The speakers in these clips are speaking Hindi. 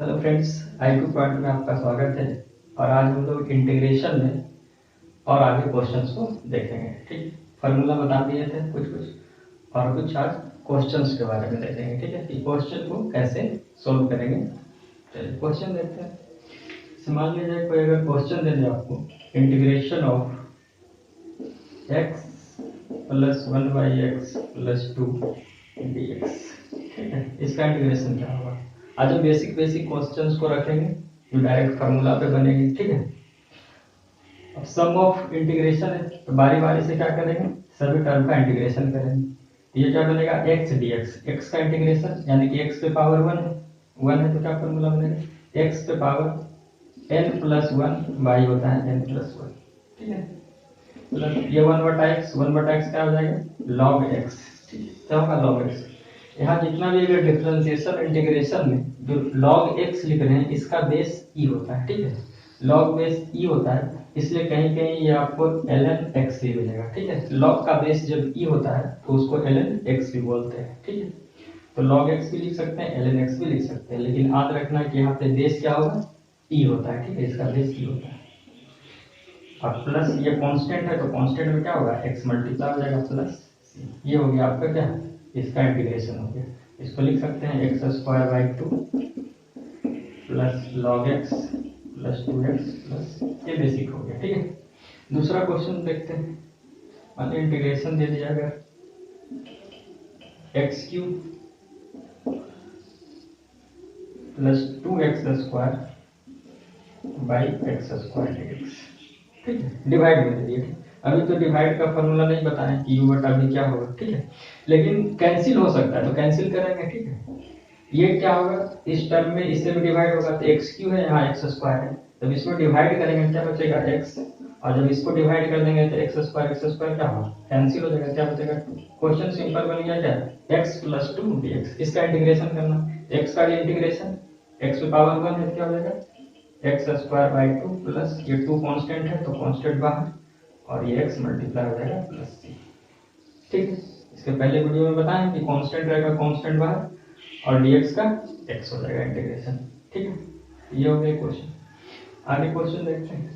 हेलो फ्रेंड्स, IQ पॉइंट में आपका स्वागत है। और आज हम लोग इंटीग्रेशन में और आगे क्वेश्चंस को देखेंगे। ठीक, फार्मूला बता दिए थे कुछ और कुछ आज क्वेश्चंस के बारे में देखेंगे। ठीक है, कि क्वेश्चन को कैसे सोल्व करेंगे। चलिए क्वेश्चन देखते हैं। मान लीजिए कोई अगर क्वेश्चन दे दे आपको, integration of x plus 1/x plus 2 dx। ठीक है, इसका इंटीग्रेशन क्या होगा। आज हम बेसिक क्वेश्चंस को रखेंगे जो डायरेक्ट फार्मूला पे बनेगी। ठीक है, अब सम ऑफ इंटीग्रेशन है तो बारी बारी से क्या करेंगे, सभी टर्म का इंटीग्रेशन करेंगे। ये क्या बनेगा, x dx, x का इंटीग्रेशन यानी कि x पे पावर 1 है तो क्या फार्मूला बनेगा, x पे पावर n प्लस 1 बाई होता है n प्लस 1। ठीक है, प्लस ये 1/x क्या हो जाएगा, log x। ठीक है, क्या होगा log x। यहाँ जितना भी अगर डिफरेंशिएशन इंटीग्रेशन में जो log x लिख रहे हैं इसका बेस e होता है। ठीक है, log बेस e होता है, इसलिए कहीं कहीं ये आपको ln x भी मिलेगा। ठीक है, log का बेस जब e होता है तो उसको ln x भी बोलते हैं। ठीक है, तो log x भी लिख सकते हैं, ln x भी लिख सकते हैं, लेकिन याद रखना कि यहाँ पे बेस क्या होगा, e होता है। ठीक है, इसका बेस e होता है। और प्लस ये कांस्टेंट है तो कांस्टेंट में क्या होगा, x मल्टीप्लाई हो जाएगा प्लस ये हो गया आपका क्या, इसका इंटीग्रेशन हो गया। इसको लिख सकते हैं x² 2 plus log x plus 2x plus ये बेसिक हो गया। ठीक है, दूसरा क्वेश्चन देखते हैं। मान लीजिए इंटीग्रेशन दे दिया अगर x³ plus 2x² by x² dx। ठीक है, डिवाइड में दे दिए। अभी तो डिवाइड का फॉर्मूला नहीं बताएं कि u/v क्या होगा। ठीक है, लेकिन कैंसिल हो सकता है तो कैंसिल करेंगे। ठीक है, ये क्या होगा, इस टर्म में इससे भी डिवाइड होगा तो x³ है, यहाँ x² है, जब इसमें डिवाइड करेंगे क्या बचेगा x, और जब इसको डिवाइड कर देंगे तो x² क्या होगा, कैंसिल हो जाएगा, क्या बचेगा 2। क्वेश्चन सिंपल बन गया क्या, x प्लस 2 dx। इसका इंटीग्रेशन करना, x का इंटीग्रेशन x पे पावर 1 है तो क्या हो जाएगा x² 2 प्लस ये 2 कांस्टेंट है तो कांस्टेंट बाहर और ये x मल्टीप्लाई हो जाएगा प्लस c। ठीक है, इसके पहले वीडियो में बताएं कि कांस्टेंट रहेगा, कांस्टेंट बाहर और dx का x हो जाएगा इंटीग्रेशन। ठीक है, ये हो गया क्वेश्चन। आगे क्वेश्चन देखते हैं।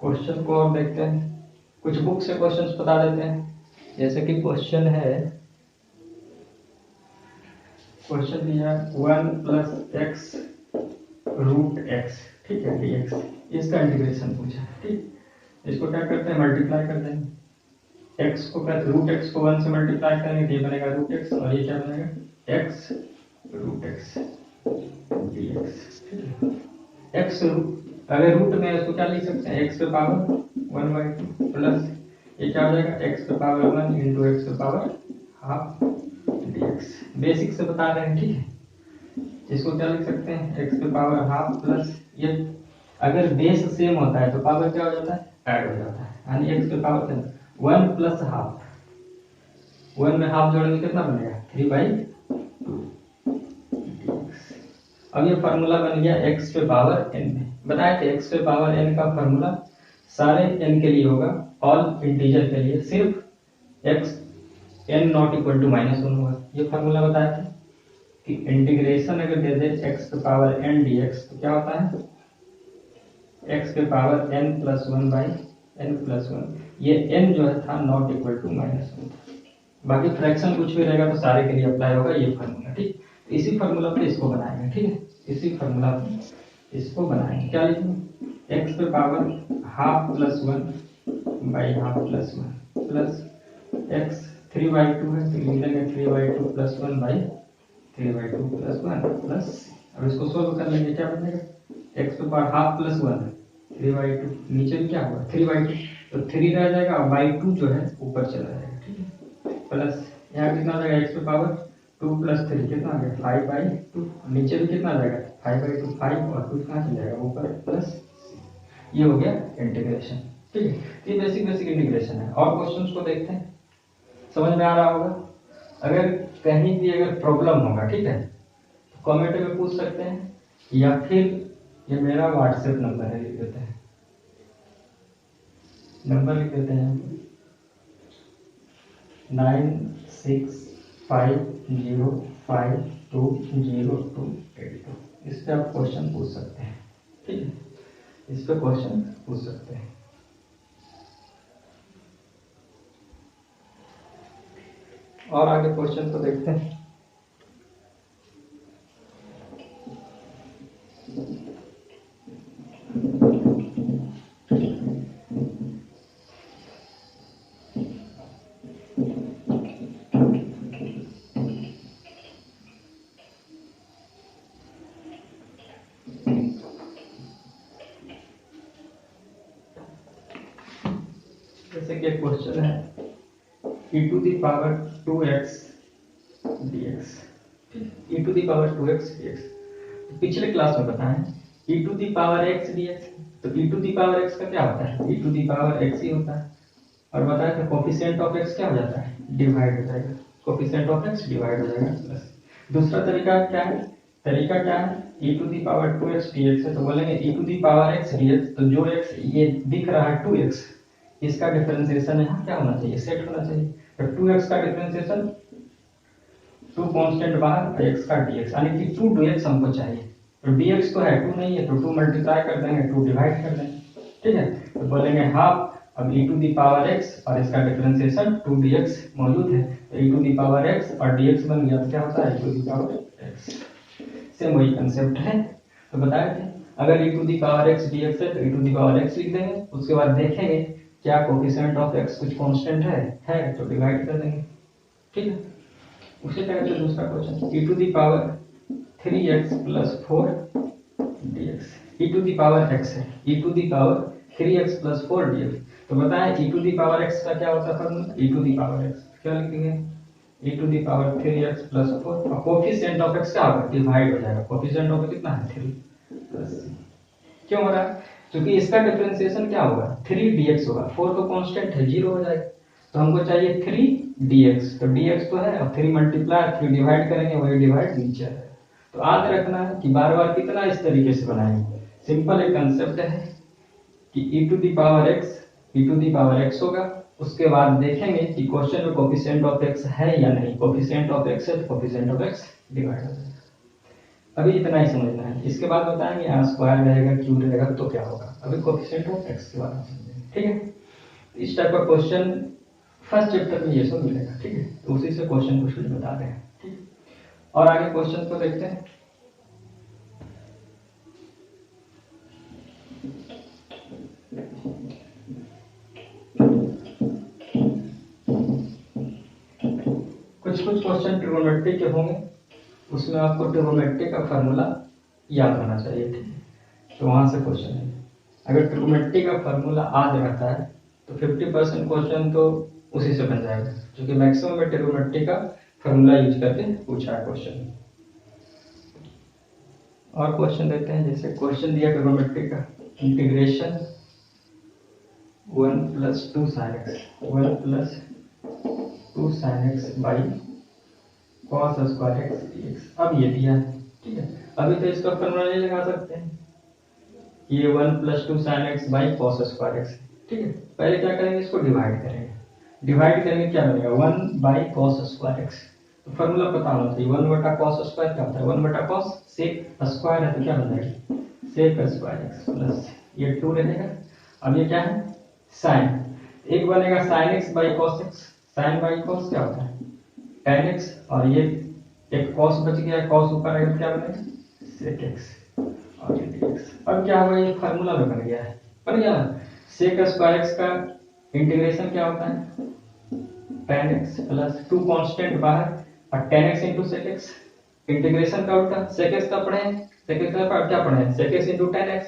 क्वेश्चन को और देखते हैं, कुछ बुक से क्वेश्चंस बता देते हैं। जैसे कि क्वेश्चन है, क्वेश्चन दिया 1 प्लस x रूट x। ठीक है, dx, इसका इंटीग्रेशन पूछा है। ठीक, इसको क्या करते हैं, मल्टीप्लाई कर देंगे। x को रूट x को 1 से मल्टीप्लाई करेंगे तो ये बनेगा रूट x, और ये क्या बनेगा x root x dx। x अगर रूट में इसको क्या लिख सकते हैं, x पे पावर 1/2 प्लस ये क्या हो जाएगा x पे पावर 1 इंटू x पे पावर हाफ dx। बेसिक से बता रहे हैं। ठीक है, इसको क्या लिख सकते हैं, x पे पावर हाफ प्लस ये अगर बेस सेम होता है तो पावर क्या हो जाता है, ऐड हो जाता है, यानी x पे पावर 1 प्लस हाफ, 1 में हाफ जोड़ेंगे कितना बनेगा 3/2। अब ये फार्मूला बन गया x पे पावर n में। बताए थे x पे पावर n का फार्मूला सारे n के लिए होगा, ऑल इंटीजर के लिए सिर्फ x n not equal to -1 होगा। ये फार्मूला बताया था कि इंटीग्रेशन अगर दे दे x पे पावर n dx तो क्या होता है, x पे power n plus 1 by n plus 1। ये n जो है था नॉट इक्वल टू -1। बाकी फ्रैक्शन कुछ भी रहेगा तो सारे के लिए अप्लाई होगा ये फार्मूला। ठीक, इसी फार्मूला पे इसको बनाएंगे। ठीक है, इसी फार्मूला पे इसको बनाएंगे। क्या लिखेंगे, x पे power half plus 1 by half plus 1 plus x 3/2 है तो लिख देंगे 3/2 प्लस 1 बाई 3/2 प्लस 1 प्लस। अब इसको सोल्व कर लेंगे, क्या बनेगा, x पे पावर हाफ प्लस 1 है 3/2, नीचे भी क्या होगा 3/2 तो 3 रह जाएगा और बाई 2 जो है ऊपर चला जाएगा। ठीक है, प्लस यहाँ कितना आ जाएगा x पे पावर 2 प्लस 3 कितना आ गया 5/2, नीचे भी कितना आ जाएगा 5/2, 5 और 2 कहाँ चल जाएगा ऊपर प्लस। ये हो गया इंटीग्रेशन। ठीक है, ये बेसिक इंटीग्रेशन है। और क्वेश्चंस को देखते हैं, समझ में आ रहा होगा। अगर कहीं भी अगर प्रॉब्लम होगा, ठीक है, तो कमेंट में पूछ सकते हैं, या फिर ये मेरा व्हाट्सएप नंबर है, लिख देते हैं, नंबर लिख देते हैं 9650520282। इस पे आप क्वेश्चन पूछ सकते हैं, ठीक है, इस पे क्वेश्चन पूछ सकते हैं। और आगे क्वेश्चन को देखते हैं। जैसे कि क्वेश्चन है e to the power 2x dx, e to the power 2x dx। तो पिछले क्लास में बताएं e to the power x dx, तो e to the power x का क्या होता है, e to the power x ही होता है। और बताया कि कोफिशिएंट ऑफ x क्या हो जाता है, डिवाइड हो जाएगा, कोफिशिएंट ऑफ x डिवाइड हो जाएगा प्लस। दूसरा तरीका क्या है, तरीका क्या है, e to the power 2x dx है, तो बोलेंगे e to the power x dx, तो जो x ये दिख रहा है 2x, इसका डिफरेंशिएशन यहाँ क्या होना चाहिए, सेट होना चाहिए। तो 2x का डिफरेंशिएशन 2 कांस्टेंट बाहर और x का dx, यानी कि 2 dx हमको चाहिए। तो dx तो है 2 नहीं है, तो 2 मल्टीप्लाई कर देंगे, 2 डिवाइड कर देंगे, ठीक है। तो बोलेंगे हाफ, अब e to the power x और इसका डिफरेंशिएशन 2 dx मौजूद है, तो e to the power x और dx बन गया, तो क्या होता है e to the power x। Same वही कंसेप्ट है, तो बताए थे अगर e to the power x dx है तो e to the power x लिख देंगे, उसके बाद देखेंगे क्या कोफिशिएंट ऑफ x कुछ कांस्टेंट है तो डिवाइड कर देंगे, ठीक है। उसी तरह से दूसरा question e to the power 3x plus 4 dx, e to the power x है, e to the power 3x plus 4 dx। तो बताएं e to the power x का क्या होता है formula, e to the power x क्या लिखेंगे, e to the power 3x plus 4, और कोफिशिएंट ऑफ x क्या होगा, डिवाइड हो जाएगा, कोफिशिएंट ऑफ कितना है 3 प्लस। क्यों हो रहा है, क्योंकि इसका डिफरेंशिएशन क्या होगा 3 dx होगा, 4 तो कांस्टेंट है 0 हो जाएगा, तो हमको चाहिए 3 dx, तो dx तो है और 3 मल्टीप्लाई 3 डिवाइड करेंगे, वही डिवाइड नीचे है। तो याद रखना है कि बार बार कितना इस तरीके से बनाएंगे, सिंपल एक कंसेप्ट है कि e to the power x होगा, उसके बाद देखेंगे कि क्वेश्चन में कोफिशिएंट ऑफ x है या नहीं, कोफिशिएंट ऑफ x है तो कोफिशिएंट ऑफ x डिवाइड हो जाएगा। अभी इतना ही समझना है, इसके बाद बताएंगे यहाँ स्क्वायर रहेगा क्यूब रहेगा तो क्या होगा, अभी कोफिशिएंट ऑफ x के बारे में समझेंगे, ठीक है। इस टाइप का क्वेश्चन फर्स्ट चैप्टर में ये सब मिलेगा, ठीक है, तो उसी से क्वेश्चन कुछ बता रहे हैं, ठीक है। और आगे क्वेश्चन को देखते हैं। कुछ क्वेश्चन ट्रिग्नोमेट्री के होंगे, उसमें आपको ट्रिग्नोमेट्री का फार्मूला याद होना चाहिए, ठीक है। तो वहां से क्वेश्चन है, अगर ट्रिग्नोमेट्री का फार्मूला याद रहता है तो 50% क्वेश्चन तो उसी से बन जाएगा, क्योंकि मैक्सिमम में ट्रिग्नोमेट्री का फार्मूला यूज करके पूछा है क्वेश्चन। और क्वेश्चन देते हैं, जैसे क्वेश्चन दिया ट्रिग्नोमेट्री का, integration 1 + 2 sin x, 1 + 2 sin x by cos square x dx। अब ये दिया है, ठीक है, अभी तो इसका फॉर्मूला नहीं लगा सकते हैं, ये 1 + 2 sin x by cos square x, ठीक है। पहले क्या करेंगे, इसको डिवाइड करेंगे, डिवाइड करेंगे क्या बनेगा 1 बाई cos स्क्वायर x। तो फॉर्मूला पता होना चाहिए, 1 बटा cos स्क्वायर क्या होता है, 1 बटा cos sec स्क्वायर है, तो क्या बन जाएगा sec स्क्वायर x प्लस ये 2 रहेगा। अब ये क्या है sin, एक बनेगा sin x by cos x, sin by cos क्या होता है tan x, और ये एक cos बच गया, cos ऊपर आएगा क्या बनेगा sec x और ये dx। अब क्या होगा, ये फार्मूला में बन गया है, बन गया ना। sec स्क्वायर x का इंटीग्रेशन क्या होता है tan x प्लस 2 कांस्टेंट बाहर और tan x into sec x, integration का उल्टा sec x का पढ़े, sec x का क्या पढ़े sec x into tan x,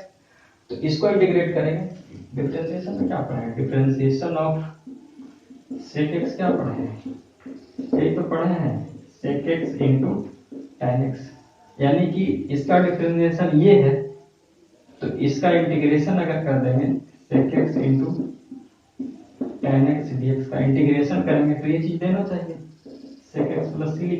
तो इसको इंटीग्रेट करेंगे, डिफरेंशिएशन में क्या पढ़े, डिफरेंशिएशन ऑफ sec x क्या पढ़े हैं, यही तो पढ़े हैं sec x into tan x, यानी कि इसका डिफरेंशिएशन ये है, तो इसका इंटीग्रेशन अगर कर देंगे sec x into tan x dx का इंटीग्रेशन करेंगे तो ये चीज देना चाहिए sec x प्लस c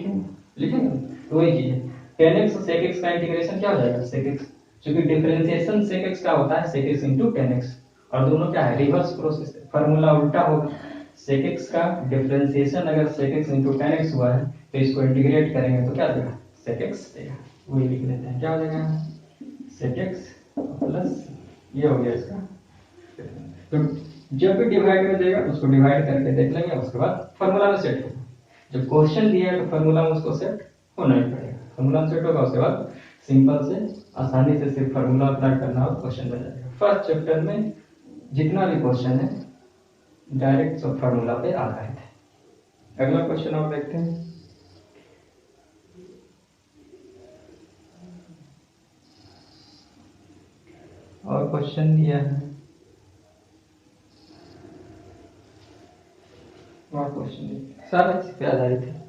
लिखेंगे तो वही चीज है, tan x और sec x का इंटीग्रेशन क्या हो जाएगा sec x, क्योंकि डिफरेंशिएशन sec x का होता है sec x into tan x, और दोनों क्या है रिवर्स प्रोसेस है, फार्मूला उल्टा होगा। sec x का डिफरेंशिएशन अगर sec x into tan x हुआ है तो इसको इंटीग्रेट करेंगे तो क्या देगा sec x देगा। वही लिख लेते हैं। क्या हो जाएगा sec x प्लस ये हो गया इसका। तो जब भी डिवाइड में देगा उसको डिवाइड करके देख लेंगे, उसके बाद फॉर्मूला में सेट होगा। जब क्वेश्चन दिया है तो फॉर्मूला में उसको सेट होना ही पड़ेगा। फॉर्मूला में सेट होगा, उसके बाद सिंपल से आसानी से सिर्फ फॉर्मूला अप्लाई करना और क्वेश्चन बन जाएगा। फर्स्ट चैप्टर में जितना भी क्वेश्चन है डायरेक्ट सब फॉर्मूला पे आधारित है। अगला क्वेश्चन और देखते हैं। और क्वेश्चन दिया है, और क्वेश्चन सारा इस पे आधारित है।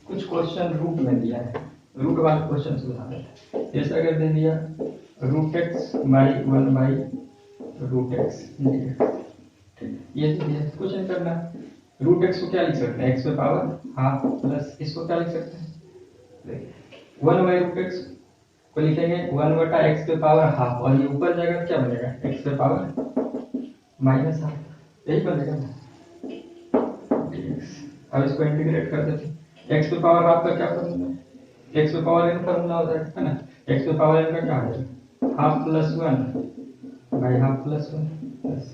कुछ क्वेश्चन रूट में दिया है, रूट वाले क्वेश्चन से बता देते हैं। जैसे अगर दे दिया root x by 1 by root x, ठीक, ये तो दिया, कुछ नहीं करना। रूट एक्स को क्या लिख सकते हैं, एक्स पे पावर हाफ प्लस इसको क्या लिख सकते हैं 1 बाई रूट एक्स को लिखेंगे 1 बटा एक्स पे पावर हाफ, और ये ऊपर जाएगा क्या बनेगा एक्स पे पावर माइनस हाफ, यही बनेगा ना। अब इसको इंटीग्रेट कर देते हैं। एक्स पे पावर हाफ का क्या फॉर्मूला है, एक्स पे पावर एन फॉर्मूला होता है ना। एक्स पे पावर एन का क्या है half plus 1 by half plus 1,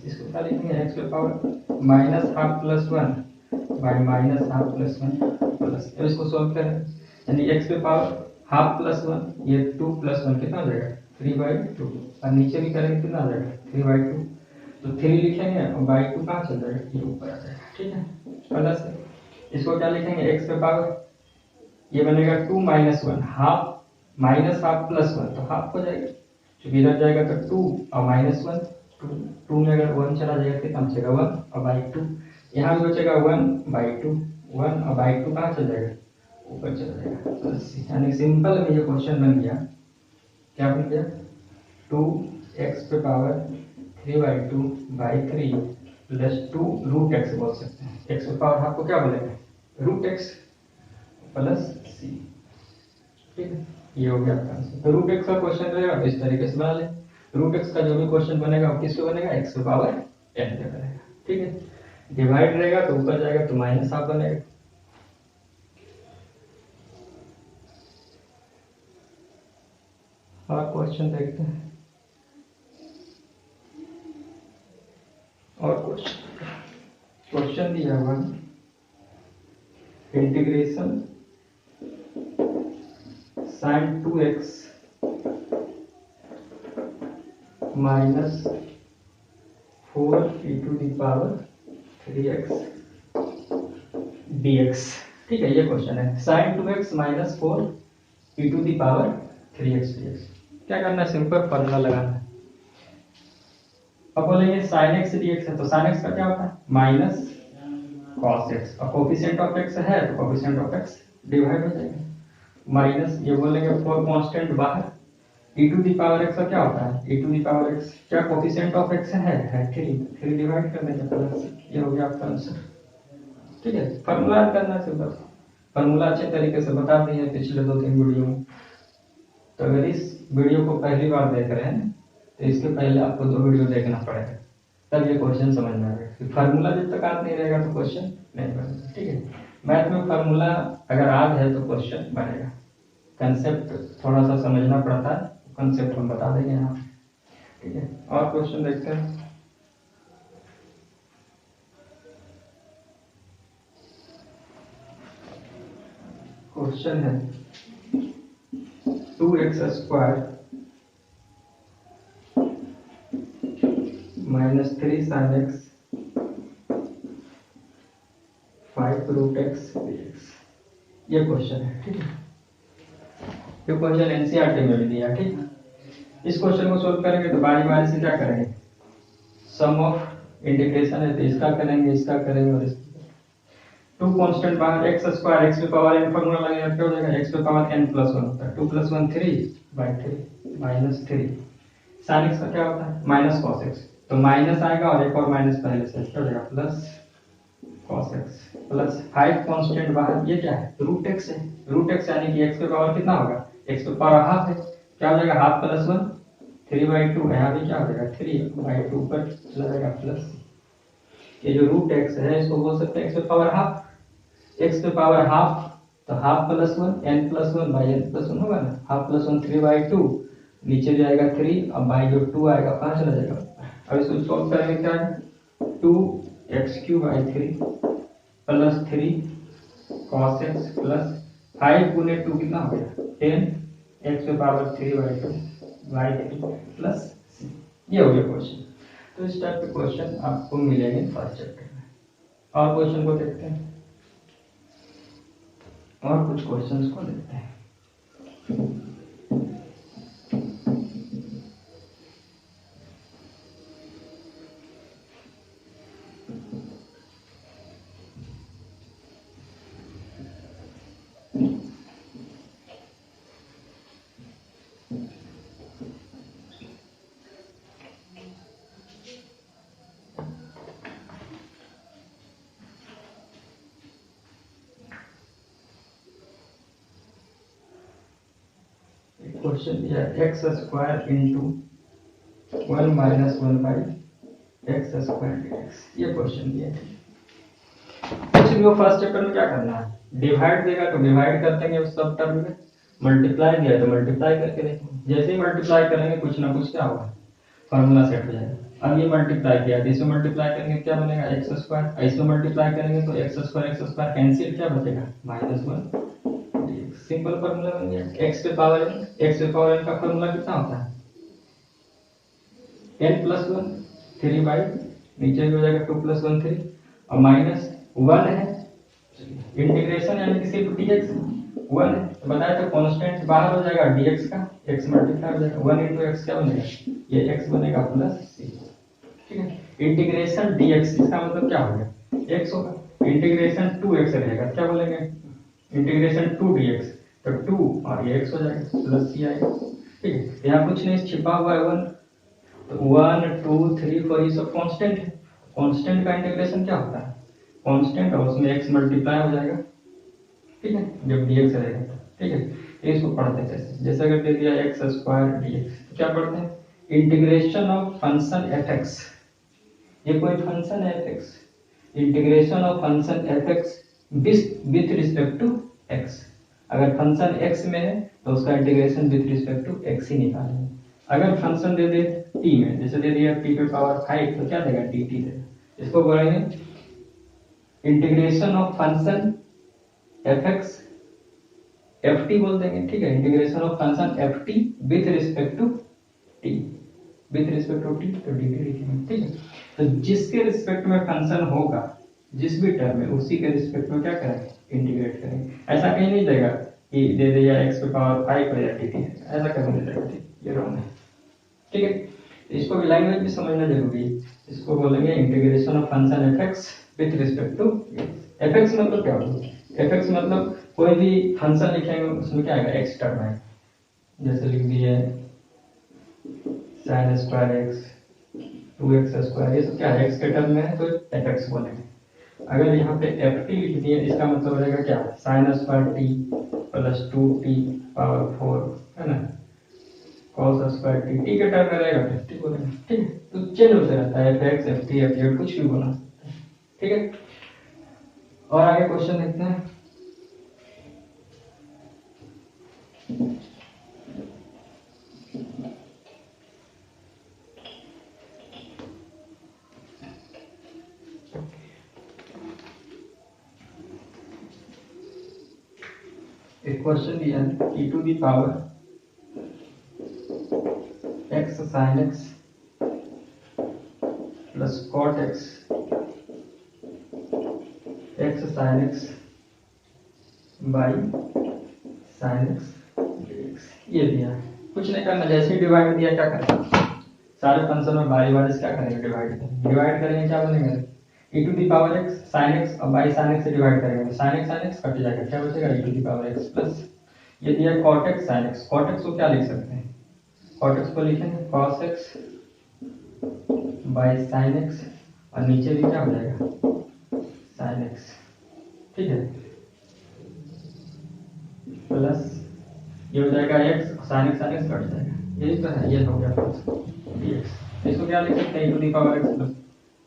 इसको क्या लिखेंगे एक्स पे power minus half plus 1 by minus half plus 1 plus. अब इसको सॉल्व करें, यानी एक्स पे पावर हाफ प्लस 1, ये 2 प्लस 1 कितना हो जाएगा 3/2, और नीचे भी करेंगे कितना आ जाएगा 3/2, तो 3 लिखेंगे और बाई 2 कहाँ चल जाएगा, ये ऊपर आ जाएगा, ठीक है। प्लस इसको क्या लिखेंगे एक्स पे पावर, ये बनेगा 2 minus 1, half minus half plus 1, तो हाफ हो जाएगा, क्योंकि इधर जाएगा तो 2 और माइनस 1, 2 में अगर 1 चला जाएगा कितना बचेगा 1 और बाई 2, यहाँ भी बचेगा 1/2, 1 और बाई 2 कहाँ चल जाएगा ऊपर चला जाएगा प्लस, यानी सिंपल में ये क्वेश्चन बन गया, क्या बन गया 2x पे power 3/2 by 3 plus 2 root x बोल सकते हैं। एक्स पे पावर हाफ को क्या बोलेंगे रूट एक्स प्लस सी, ठीक है, ये हो गया आपका आंसर। तो रूट एक्स का क्वेश्चन रहेगा तो इस तरीके से बना ले। रूट एक्स का जो भी क्वेश्चन बनेगा वो किस पे बनेगा एक्स पे पावर n पे बनेगा, ठीक है। डिवाइड रहेगा तो ऊपर जाएगा तो माइनस हाफ बनेगा। और क्वेश्चन देखते हैं, और क्वेश्चन दिया हुआ integration sin 2x minus 4 e to the power 3x dx, ठीक है, ये क्वेश्चन है sin 2x minus 4 e to the power 3x dx। क्या करना है, सिंपल फॉर्मूला लगाना है। अब बोलेंगे sin x dx है तो sin x का क्या होता है माइनस cos x, और कोफिशिएंट ऑफ x है तो कोफिशिएंट ऑफ x डिवाइड हो जाएगा, माइनस ये बोलेंगे 4 कांस्टेंट बाहर, e to the power x का क्या होता है e to the power x, क्या कोफिशिएंट ऑफ x है 3 डिवाइड कर देंगे प्लस, ये हो गया आपका आंसर, ठीक है। फॉर्मूला करना सिंपल, फॉर्मूला अच्छे तरीके से बता दिए हैं पिछले 2-3 वीडियो में। तो अगर इस वीडियो को पहली बार देख रहे हैं तो इसके पहले आपको 2 वीडियो देखना पड़ेगा, तब ये क्वेश्चन समझ में आएगा। फार्मूला जब तक याद नहीं रहेगा तो क्वेश्चन नहीं बनेगा, ठीक है। मैथ में फार्मूला अगर याद है तो क्वेश्चन बनेगा, कंसेप्ट थोड़ा सा समझना पड़ता है, कंसेप्ट हम बता देंगे यहाँ, ठीक है। और क्वेश्चन देखते हैं, क्वेश्चन है 2x² minus 3 sin x 5 root x dx, ये क्वेश्चन है, ठीक है। ये क्वेश्चन एनसीईआरटी में भी दिया, ठीक है। इस क्वेश्चन को सोल्व करेंगे तो बारी बारी से क्या करेंगे, सम ऑफ इंटीग्रेशन है तो इसका करेंगे, इसका करेंगे और इसका। 2 कांस्टेंट बाहर x² x पे पावर n फॉर्मूला लगेगा, क्या हो जाएगा x पे पावर n + 1 होता है, 2 + 1 3/3 माइनस 3 sin x का क्या होता है माइनस cos x, तो माइनस आएगा और एक और माइनस पहले से क्या हो जाएगा plus cos x plus 5 constant बाहर, ये क्या है रूट x है, रूट x यानी कि x पे पावर कितना होगा x पे पावर हाफ है, क्या हो जाएगा हाफ प्लस 1 3/2 यहाँ भी क्या हो जाएगा 3/2 पर चला जाएगा प्लस। ये जो रूट एक्स है इसको बोल सकते हैं एक्स पे पावर हाफ। एक्स पे पावर हाफ तो half plus one n plus one by n plus one होगा ना। हाफ प्लस वन 3/2 नीचे जाएगा 3 और बाई जो 2 आएगा 5 चला जाएगा। अब इसको सॉल्व करेंगे क्या है 2x³ 3 plus 3 cos x plus 5 गुने 2 कितना हो गया 10 x पे पावर 3/2 बाई 3 प्लस ये हो गया क्वेश्चन। तो इस टाइप के क्वेश्चन आपको मिलेंगे फर्स्ट चैप्टर में। और क्वेश्चन को देखते हैं और कुछ क्वेश्चंस को देखते हैं। क्वेश्चन दिया x² into 1 minus 1 by x² dx। ये क्वेश्चन दिया है। क्वेश्चन को फर्स्ट चैप्टर में क्या करना है डिवाइड देगा तो डिवाइड कर देंगे उस सब टर्म में। मल्टीप्लाई दिया तो मल्टीप्लाई करके देखेंगे। जैसे ही मल्टीप्लाई करेंगे कुछ ना कुछ क्या होगा फॉर्मूला सेट हो जाएगा। अब ये मल्टीप्लाई किया तो इसमें मल्टीप्लाई करेंगे क्या बनेगा x²। इसमें मल्टीप्लाई करेंगे तो x² कैंसिल क्या बचेगा -1। सिंपल फार्मूला बन गया। x पे पावर n का फार्मूला कितना होता है n प्लस 1 3/, नीचे भी हो जाएगा 2 + 1 3 और -1 है इंटीग्रेशन यानी कि सिर्फ dx 1 है तो बताया तो कांस्टेंट बाहर हो जाएगा dx का x मल्टीप्लाई हो जाएगा 1 * x क्या बनेगा ये x बनेगा प्लस c। ठीक है इंटीग्रेशन dx इसका मतलब क्या हो गया x होगा। इंटीग्रेशन 2x रहेगा क्या बोलेंगे इंटीग्रेशन 2 dx तो 2 और ये x हो जाएगा प्लस c आएगा। ठीक है यहाँ कुछ नहीं छिपा हुआ है 1 तो 1 2 3 4 ये सब कांस्टेंट है। कांस्टेंट का इंटीग्रेशन क्या होता है कांस्टेंट और उसमें x मल्टीप्लाई हो जाएगा। ठीक है जब dx रहेगा तो ठीक है इसको पढ़ते हैं जैसे अगर दे दिया x² dx तो क्या पढ़ते हैं इंटीग्रेशन ऑफ फंक्शन fx। ये कोई फंक्शन है fx integration of function fx with respect to x। अगर फंक्शन x में है तो उसका integration with respect to x ही निकालेंगे। अगर फंक्शन दे दे t में जैसे दे दिया t पे पावर 5 तो क्या देगा dt देगा। इसको बोलेंगे integration of function fx ft बोल देंगे। ठीक है integration of function ft with respect to t with respect to t तो dt लिखेंगे। ठीक है तो जिसके रिस्पेक्ट में फंक्शन होगा जिस भी टर्म में उसी के रिस्पेक्ट में क्या करेंगे इंटीग्रेट करेंगे। ऐसा कहीं नहीं देगा कि दे दिया x पे पावर 5 हो या dt ऐसा कहीं नहीं देगा। ये रॉन्ग है। ठीक है इसको भी लैंग्वेज भी समझना जरूरी है। इसको बोलेंगे integration of function fx with respect to fx मतलब क्या होगा fx मतलब कोई भी फंक्शन लिखेंगे उसमें क्या आएगा x टर्म है। जैसे लिख दिए sin² x 2x² ये सब क्या है x के टर्म में है तो fx बोलेंगे। अगर यहाँ पे ft लिख दिए इसका मतलब हो जाएगा क्या sin² t plus 2t power 4 है ना cos² t के टर्म में रहेगा तो ft बोलेंगे। ठीक है तो चेंज होता रहता है fx ft f कुछ भी बोला। ठीक है और आगे क्वेश्चन देखते हैं। एक क्वेश्चन दिया है e to the power x sin x plus cot x x sin x by sin x dx ये दिया है। कुछ नहीं करना जैसे ही डिवाइड दिया क्या करना सारे फंक्शन में बारी बारी से क्या करेंगे डिवाइड करेंगे क्या बनेगा e to the power x sin x और बाई sin x से डिवाइड करेंगे sin x कट जाएगा क्या बचेगा e to the power x plus ये दिया cot x sin x। cot x को क्या लिख सकते हैं cot x को लिखेंगे cos x by sin x और नीचे भी क्या हो जाएगा sin x। ठीक है प्लस ये हो जाएगा x sin x कट जाएगा यही तो है, ये हो गया dx। इसको क्या लिख सकते हैं, e to the power x plus,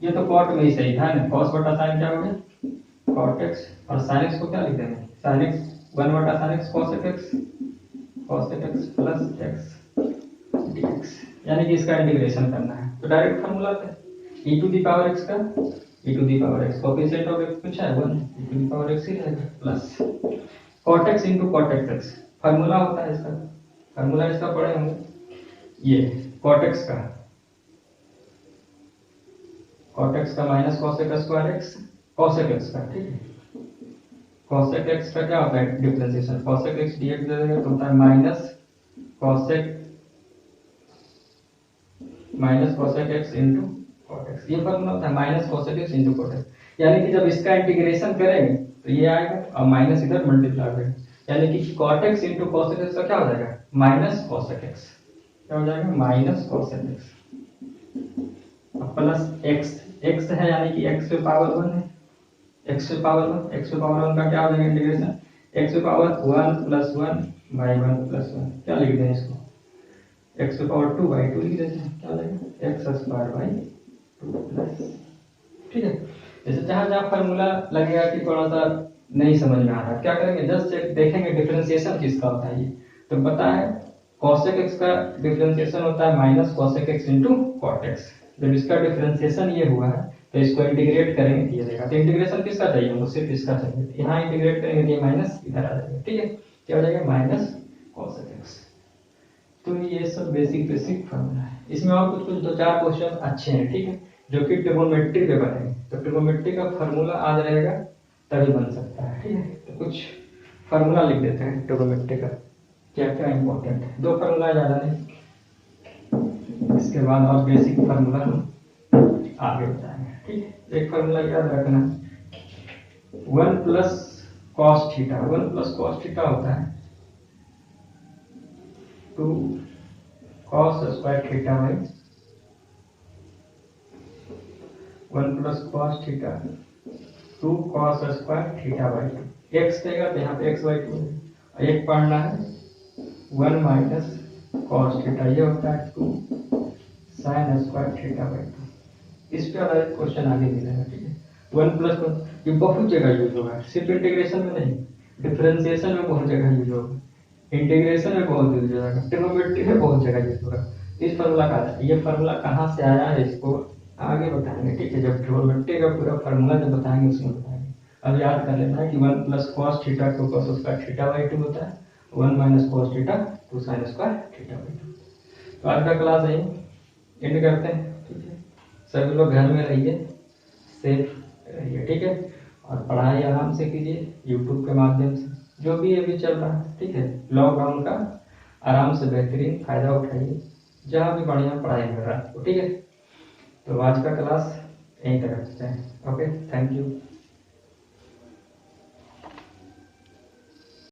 ये तो कॉट में ही सही था ना, cos बटा sin क्या हो गया cot x, और sin x को क्या लिख देंगे sin x 1 बटा sin x cos x plus x dx, यानी कि इसका इंटीग्रेशन करना है। तो डायरेक्ट फार्मूला पे e to the power x का e to the power x coefficient of x पूछा है 1, e to the power x ही रहेगा plus cot x into cot x, formula होता है इसका, फार्मूला इसका पढ़े होंगे, ये cot x का minus cosec square x cosec x का, ठीक है, cosec x का क्या होता है डिफरेंशिएशन, cosec x dx दे देंगे तो होता है minus cosec x into cot x, ये फार्मूला होता है minus cosec x into cot x, यानी कि जब इसका इंटीग्रेशन करेंगे तो ये आएगा और माइनस इधर मल्टीप्लाई करेंगे, यानी कि cot x into cosec x का क्या हो जाएगा माइनस cosec x, क्या हो जाएगा minus cosec x, plus x है यानी कि x पे पावर 1 है, x पे पावर 1 का क्या हो जाएगा इंटीग्रेशन, x पे पावर 1 प्लस 1 बाई 1 प्लस 1, क्या लिख दें इसको x पे पावर 2 बाई 2 लिख देते हैं, क्या हो जाएगा x स्क्वायर बाई 2 प्लस, ठीक है। जैसे जहां जहां फार्मूला लगेगा कि थोड़ा सा नहीं समझ में आ रहा, क्या करेंगे जस्ट देखेंगे डिफरेंशिएशन किसका होता है, ये तो पता है cosec x का डिफरेंशिएशन होता है minus cosec x into cot x, जब इसका डिफरेंशिएशन ये हुआ है तो इसको इंटीग्रेट करेंगे तो ये देगा, तो इंटीग्रेशन किसका चाहिए हमको सिर्फ इसका चाहिए, तो यहाँ इंटीग्रेट करेंगे तो ये माइनस इधर आ जाएगा, ठीक है, क्या हो जाएगा माइनस cosec x। तो ये सब बेसिक फार्मूला है, इसमें और कुछ दो चार क्वेश्चन अच्छे हैं, ठीक है, जो कि ट्रिगोनोमेट्री पे बनेंगे, तो ट्रिगोनोमेट्री का फार्मूला आज रहेगा तभी बन सकता है, ठीक है। तो कुछ फार्मूला लिख देते हैं ट्रिगोनोमेट्री का, क्या क्या इंपॉर्टेंट है, दो फार्मूला ज्यादा नहीं, इसके बाद और बेसिक फार्मूला हम आगे बताएंगे, ठीक है। एक फार्मूला याद रखना 1 प्लस cos थीटा होता है 2 cos square theta by 1 plus cos theta 2 cos square theta by 2, x देगा तो यहाँ पे x बाई 2 है, एक पढ़ना है 1 माइनस cos थीटा, ये होता है 2 sin स्क्वायर थीटा बाई 2, इस पे आधारित क्वेश्चन आगे मिलेगा, ठीक है। 1 प्लस 1 ये बहुत जगह यूज होगा, सिर्फ इंटीग्रेशन में नहीं, डिफरेंशिएशन में बहुत जगह यूज होगा, इंटीग्रेशन में बहुत यूज होगा, ट्रिगोनोमेट्री में बहुत जगह यूज होगा। इस फार्मूला का ये फार्मूला कहाँ से आया है इसको आगे बताएंगे, ठीक है, जब ट्रिगोनोमेट्री का पूरा फार्मूला जब बताएंगे उसमें बताएंगे। अब याद कर लेना है कि 1 plus cos theta 2 cos square theta by 2 होता है, 1 minus cos theta 2 sin square theta by 2। तो आज का क्लास यही एंड करते हैं, ठीक है। सभी लोग घर में रहिए, सेफ रहिए, ठीक है, और पढ़ाई आराम से कीजिए यूट्यूब के माध्यम से, जो भी अभी चल रहा है, ठीक है, लॉकडाउन का आराम से बेहतरीन फायदा उठाइए, जहाँ भी बढ़िया पढ़ाई कर रहा है, ठीक है। तो आज का क्लास यहीं तक रखते हैं, ओके, थैंक यू।